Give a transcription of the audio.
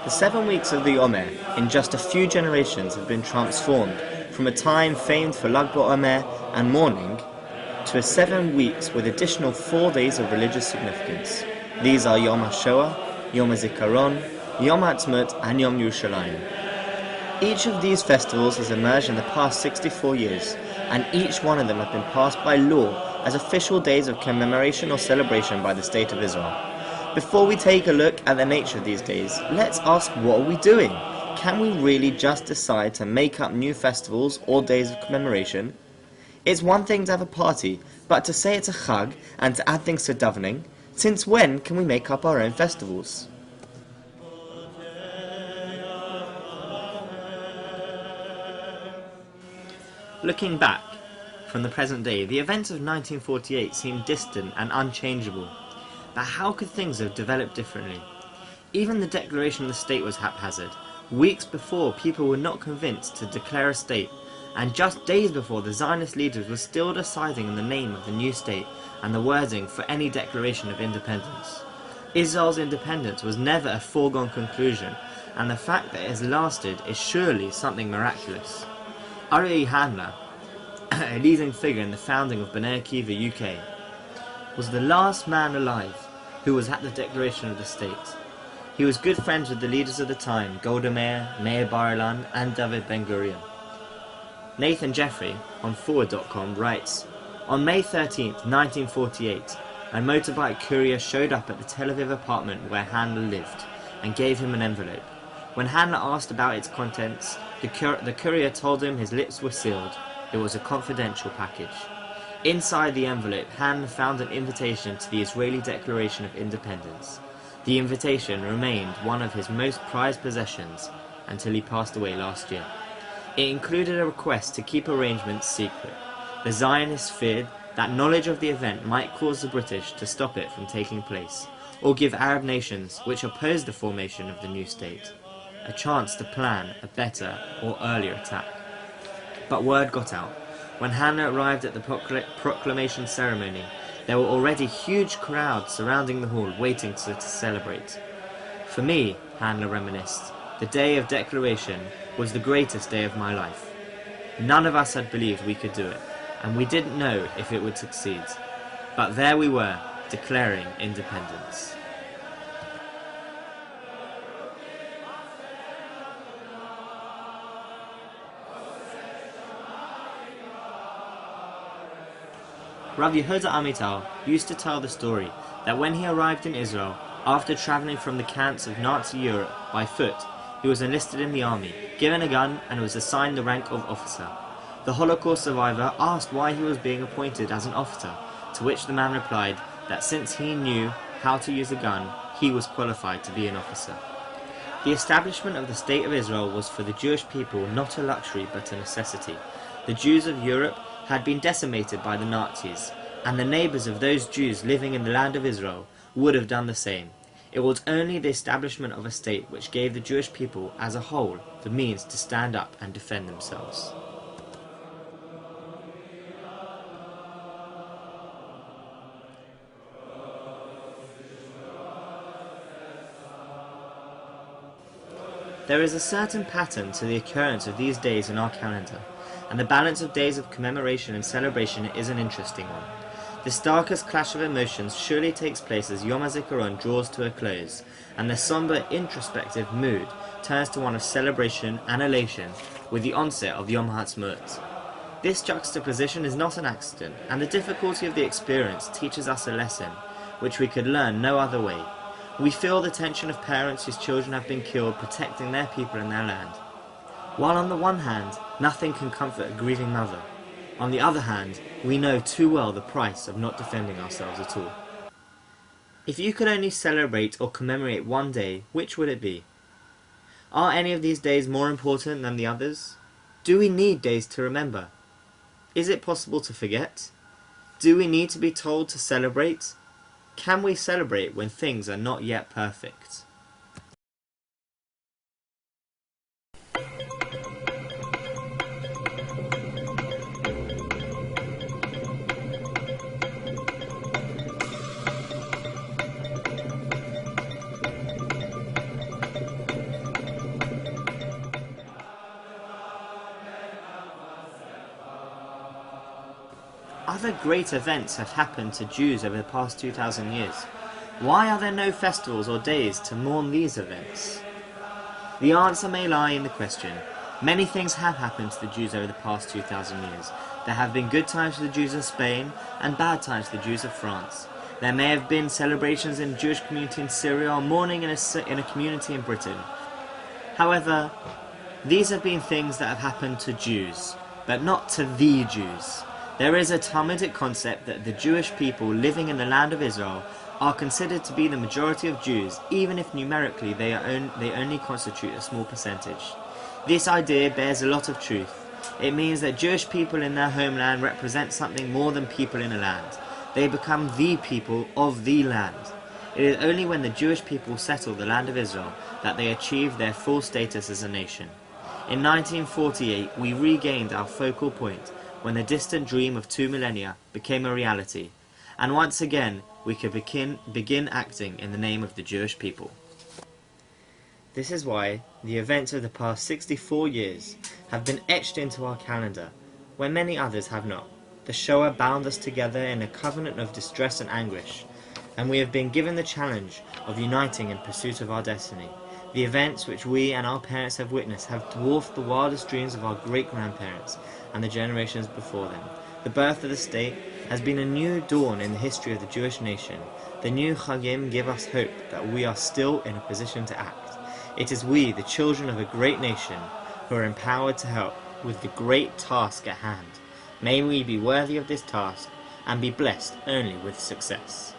The 7 weeks of the Omer in just a few generations have been transformed from a time famed for Lag BaOmer and mourning to 7 weeks with additional 4 days of religious significance. These are Yom HaShoah, Yom HaZikaron, Yom HaAtzmaut and Yom Yerushalayim. Each of these festivals has emerged in the past 64 years, and each one of them have been passed by law as official days of commemoration or celebration by the State of Israel. Before we take a look at the nature of these days, let's ask, what are we doing? Can we really just decide to make up new festivals or days of commemoration? It's one thing to have a party, but to say it's a Chag and to add things to davening, since when can we make up our own festivals? Looking back from the present day, the events of 1948 seem distant and unchangeable. But how could things have developed differently? Even the declaration of the state was haphazard. Weeks before, people were not convinced to declare a state, and just days before, the Zionist leaders were still deciding on the name of the new state and the wording for any declaration of independence. Israel's independence was never a foregone conclusion, and the fact that it has lasted is surely something miraculous. Aryeh Hanna, a leading figure in the founding of B'nai Akiva UK, was the last man alive who was at the declaration of the state. He was good friends with the leaders of the time, Golda Meir, Meir Bar-Ilan and David Ben-Gurion. Nathan Jeffrey on Forward.com writes, "On May 13th, 1948, a motorbike courier showed up at the Tel Aviv apartment where Hanna lived and gave him an envelope. When Hanna asked about its contents, the courier told him his lips were sealed. It was a confidential package. Inside the envelope, Hanna found an invitation to the Israeli Declaration of Independence. The invitation remained one of his most prized possessions until he passed away last year. It included a request to keep arrangements secret. The Zionists feared that knowledge of the event might cause the British to stop it from taking place, or give Arab nations, which opposed the formation of the new state, a chance to plan a better or earlier attack. But word got out. When Hanna arrived at the proclamation ceremony, there were already huge crowds surrounding the hall waiting to celebrate. For me," Hanna reminisced, "the day of declaration was the greatest day of my life. None of us had believed we could do it, and we didn't know if it would succeed. But there we were, declaring independence." Rav Yehuda Amital used to tell the story that when he arrived in Israel, after travelling from the camps of Nazi Europe by foot, he was enlisted in the army, given a gun, and was assigned the rank of officer. The Holocaust survivor asked why he was being appointed as an officer, to which the man replied that since he knew how to use a gun, he was qualified to be an officer. The establishment of the State of Israel was for the Jewish people not a luxury but a necessity. The Jews of Europe had been decimated by the Nazis, and the neighbours of those Jews living in the land of Israel would have done the same. It was only the establishment of a state which gave the Jewish people as a whole the means to stand up and defend themselves. There is a certain pattern to the occurrence of these days in our calendar, and the balance of days of commemoration and celebration is an interesting one. The starkest clash of emotions surely takes place as Yom HaZikaron draws to a close, and the sombre, introspective mood turns to one of celebration and elation with the onset of Yom HaAtzmaut. This juxtaposition is not an accident, and the difficulty of the experience teaches us a lesson, which we could learn no other way. We feel the tension of parents whose children have been killed protecting their people and their land. While on the one hand, nothing can comfort a grieving mother, On the other hand, we know too well the price of not defending ourselves at all. If you could only celebrate or commemorate one day, which would it be? Are any of these days more important than the others? Do we need days to remember? Is it possible to forget? Do we need to be told to celebrate? Can we celebrate when things are not yet perfect? Other great events have happened to Jews over the past 2,000 years. Why are there no festivals or days to mourn these events? The answer may lie in the question. Many things have happened to the Jews over the past 2,000 years. There have been good times for the Jews of Spain and bad times for the Jews of France. There may have been celebrations in a Jewish community in Syria or mourning in a community in Britain. However, these have been things that have happened to Jews, but not to the Jews. There is a Talmudic concept that the Jewish people living in the land of Israel are considered to be the majority of Jews, even if numerically they only constitute a small percentage. This idea bears a lot of truth. It means that Jewish people in their homeland represent something more than people in a land. They become the people of the land. It is only when the Jewish people settle the land of Israel that they achieve their full status as a nation. In 1948, we regained our focal point when the distant dream of 2 millennia became a reality, and once again we could begin acting in the name of the Jewish people. This is why the events of the past 64 years have been etched into our calendar, where many others have not. The Shoah bound us together in a covenant of distress and anguish, and we have been given the challenge of uniting in pursuit of our destiny. The events which we and our parents have witnessed have dwarfed the wildest dreams of our great-grandparents and the generations before them. The birth of the state has been a new dawn in the history of the Jewish nation. The new Chagim give us hope that we are still in a position to act. It is we, the children of a great nation, who are empowered to help with the great task at hand. May we be worthy of this task and be blessed only with success.